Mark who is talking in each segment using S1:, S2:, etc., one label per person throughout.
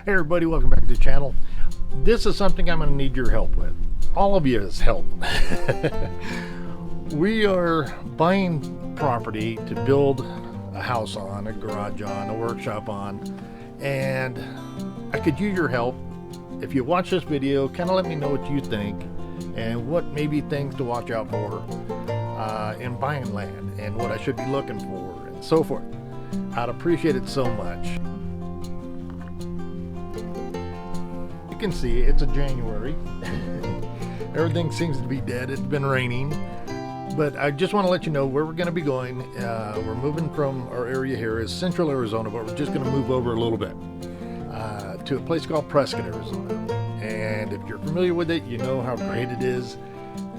S1: Hey everybody, welcome back to the channel. This is something I'm going to need your help with. All of you's help. We are buying property to build a house on, a garage on, a workshop on, and I could use your help. If you watch this video, kind of let me know what you think and what maybe things to watch out for in buying land and what I should be looking for and so forth. I'd appreciate it so much. You can see it's a January. Everything seems to be dead. It's been raining, but I just want to let you know where we're going to be going. We're moving from our area here is Central Arizona, but we're just going to move over a little bit to a place called Prescott, Arizona. And if you're familiar with it, you know how great it is.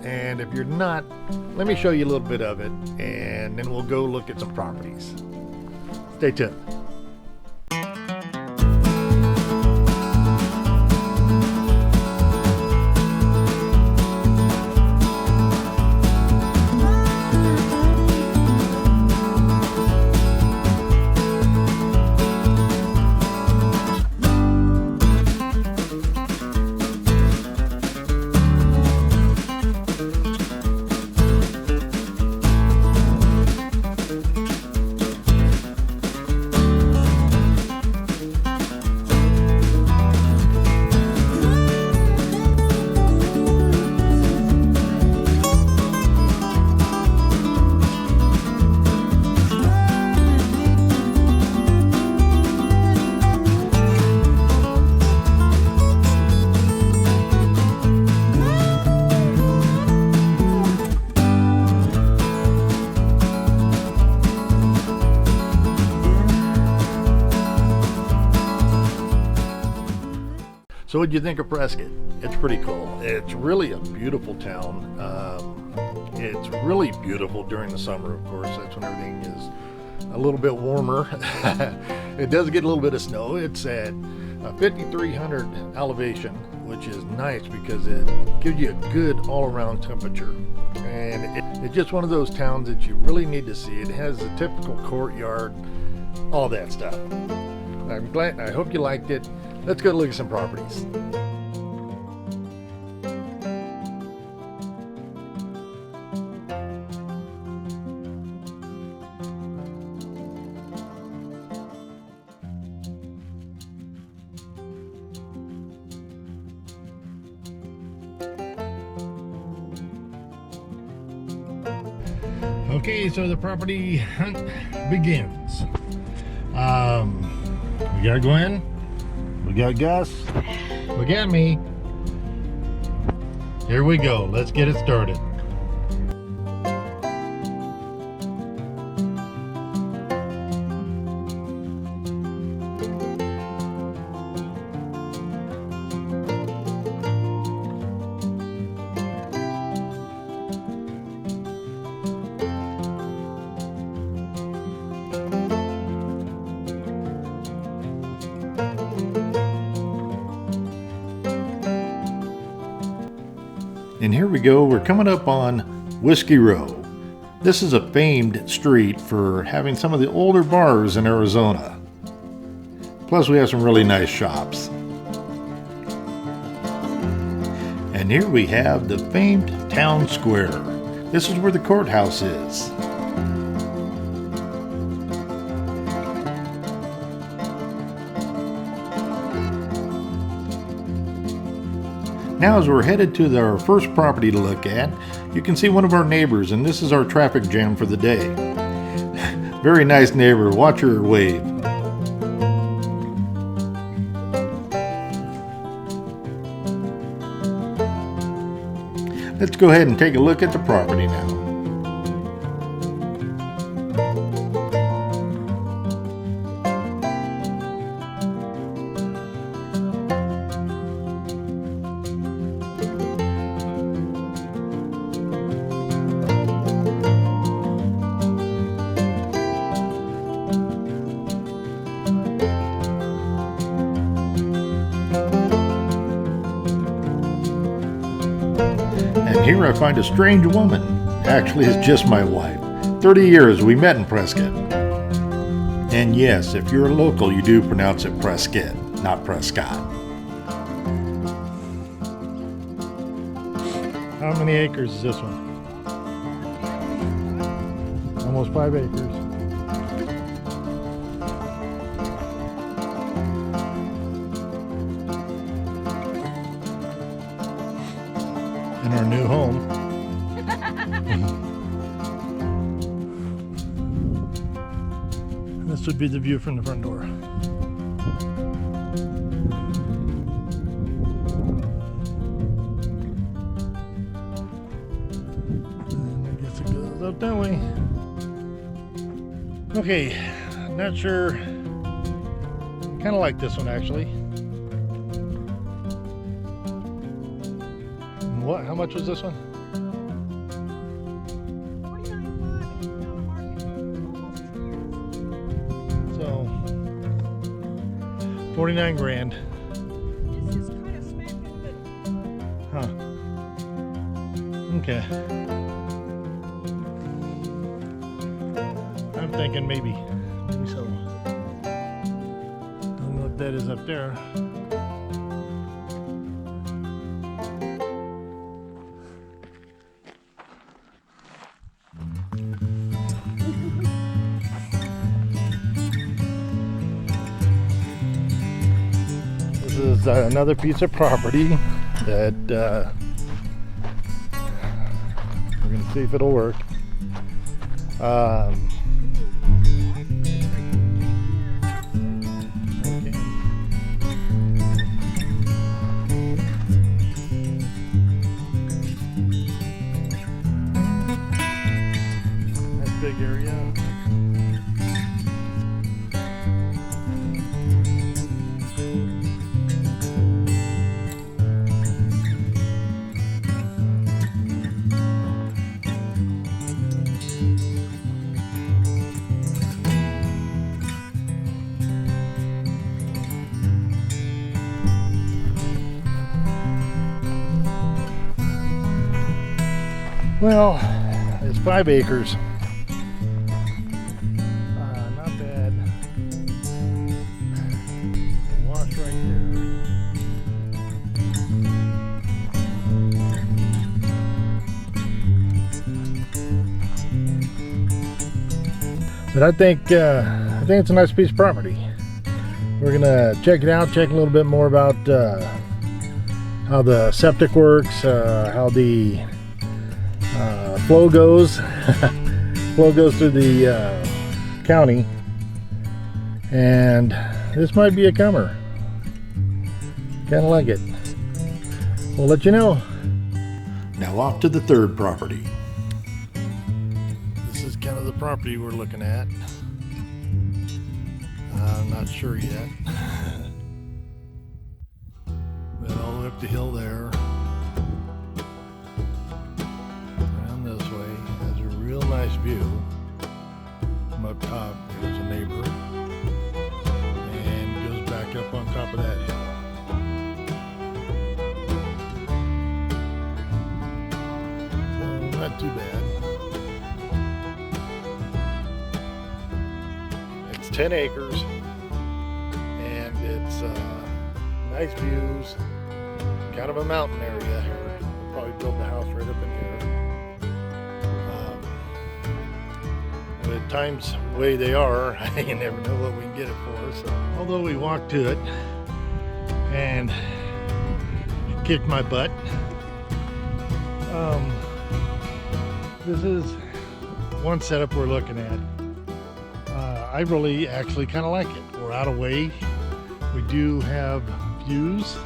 S1: And if you're not, let me show you a little bit of it, and then we'll go look at some properties. Stay tuned. So what do you think of Prescott? It's pretty cool. It's really a beautiful town. It's really beautiful during the summer, of course. That's when everything is a little bit warmer. It does get a little bit of snow. It's at 5,300 elevation, which is nice because it gives you a good all-around temperature. And it's just one of those towns that you really need to see. It has a typical courtyard, all that stuff. I'm glad. I hope you liked it. Let's go look at some properties. Okay, so the property hunt begins. We got Gwen. We got Gus. We got me. Here we go. Let's get it started. And here we go, we're coming up on Whiskey Row. This is a famed street for having some of the older bars in Arizona. Plus we have some really nice shops. And here we have the famed town square. This is where the courthouse is. Now as we're headed to our first property to look at, you can see one of our neighbors, and this is our traffic jam for the day. Very nice neighbor, watch her wave. Let's go ahead and take a look at the property now. And here I find a strange woman. Actually, it's just my wife. 30 years we met in Prescott. And yes, if you're a local, you do pronounce it Prescott.
S2: not Prescott.
S1: How many acres is this one? Almost 5 acres. In our new home. This would be the view from the front door. And I guess it goes up that way. Okay, not sure. Kind of like this one actually. What? How much was this one? 49 grand.
S3: This is kind of smack in the middle.
S1: Huh. Okay. I'm thinking maybe so. Don't know what that is up there. This is another piece of property that we're going to see if it'll work. Okay. Nice big area. Well, it's 5 acres. Not bad. Wash right there. But I think it's a nice piece of property. We're gonna check it out, check a little bit more about how the septic works, how the flow goes. Flow goes through the county, and this might be a comer. Kind of like it. We'll let you know.
S2: Now off to the third property.
S1: This is kind of the property we're looking at. I'm not sure yet. But all the way up the hill there. Nice view from up top. There's a neighbor, and goes back up on top of that hill. So not too bad. It's 10 acres, and it's nice views. Kind of a mountain area here. We'll probably build the house right up in here. At times, the way they are, you never know what we can get it for. So, although we walked to it and kicked my butt, this is one setup we're looking at. I really actually kind of like it. We're out of way. We do have views.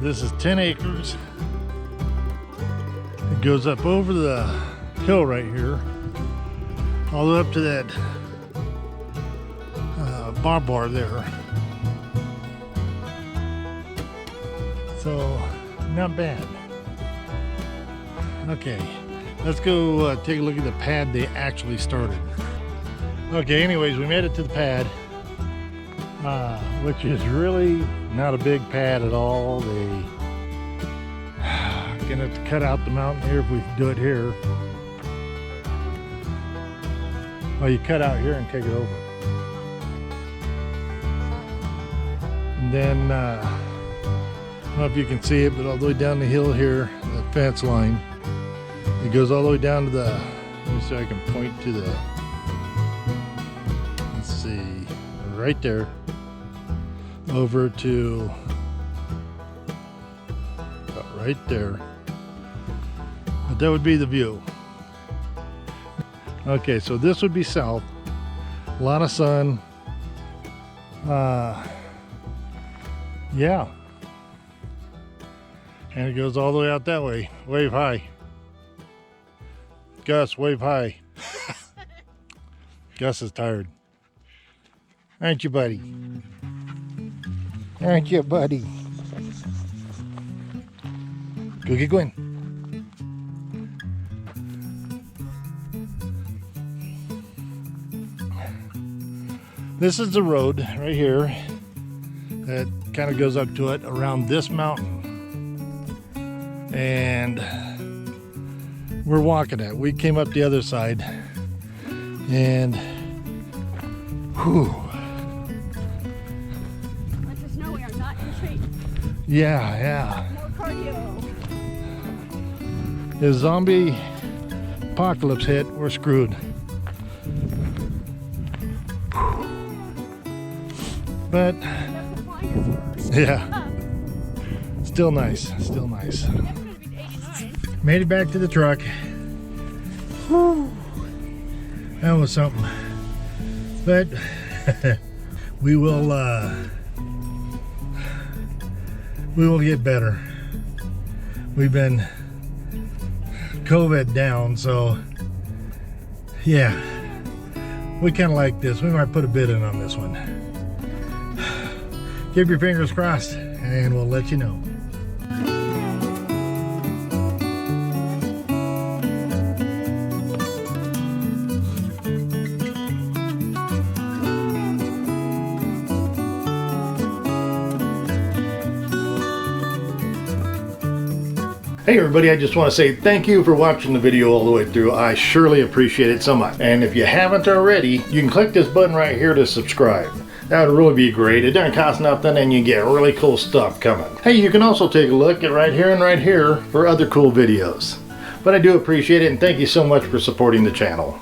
S1: This is 10 acres. It goes up over the hill right here, all the way up to that barbed wire there. So, not bad. Okay, let's go take a look at the pad they actually started. Okay, anyways, we made it to the pad, which is really not a big pad at all. They gonna have to cut out the mountain here if we do it here. Oh, you cut out here and take it over. And then, I don't know if you can see it, but all the way down the hill here, the fence line, it goes all the way down to the, let me see if I can point to the, let's see, right there, over to, right there. But that would be the view. Okay, so this would be south. A lot of sun. Yeah. And it goes all the way out that way. Wave high. Gus, wave high. Gus is tired. Aren't you, buddy? Aren't you, buddy? Go get going. This is the road right here that kind of goes up to it around this mountain. And we're walking it. We came up the other side and whew.
S3: Let us know we are not in shape.
S1: Yeah.
S3: More cardio.
S1: If zombie apocalypse hit, we're screwed. But
S3: That's the finest.
S1: yeah, still nice, still nice.
S3: That's gonna be 89.
S1: Made it back to the truck. Whew. That was something. But we will get better. We've been COVID down, so yeah, we kind of like this. We might put a bid in on this one. Keep your fingers crossed and we'll let you know. Hey everybody, I just want to say thank you for watching the video all the way through. I surely appreciate it so much. And if you haven't already, you can click this button right here to subscribe. That would really be great. It doesn't cost nothing and you get really cool stuff coming. Hey, you can also take a look at right here for other cool videos. But I do appreciate it and thank you so much for supporting the channel.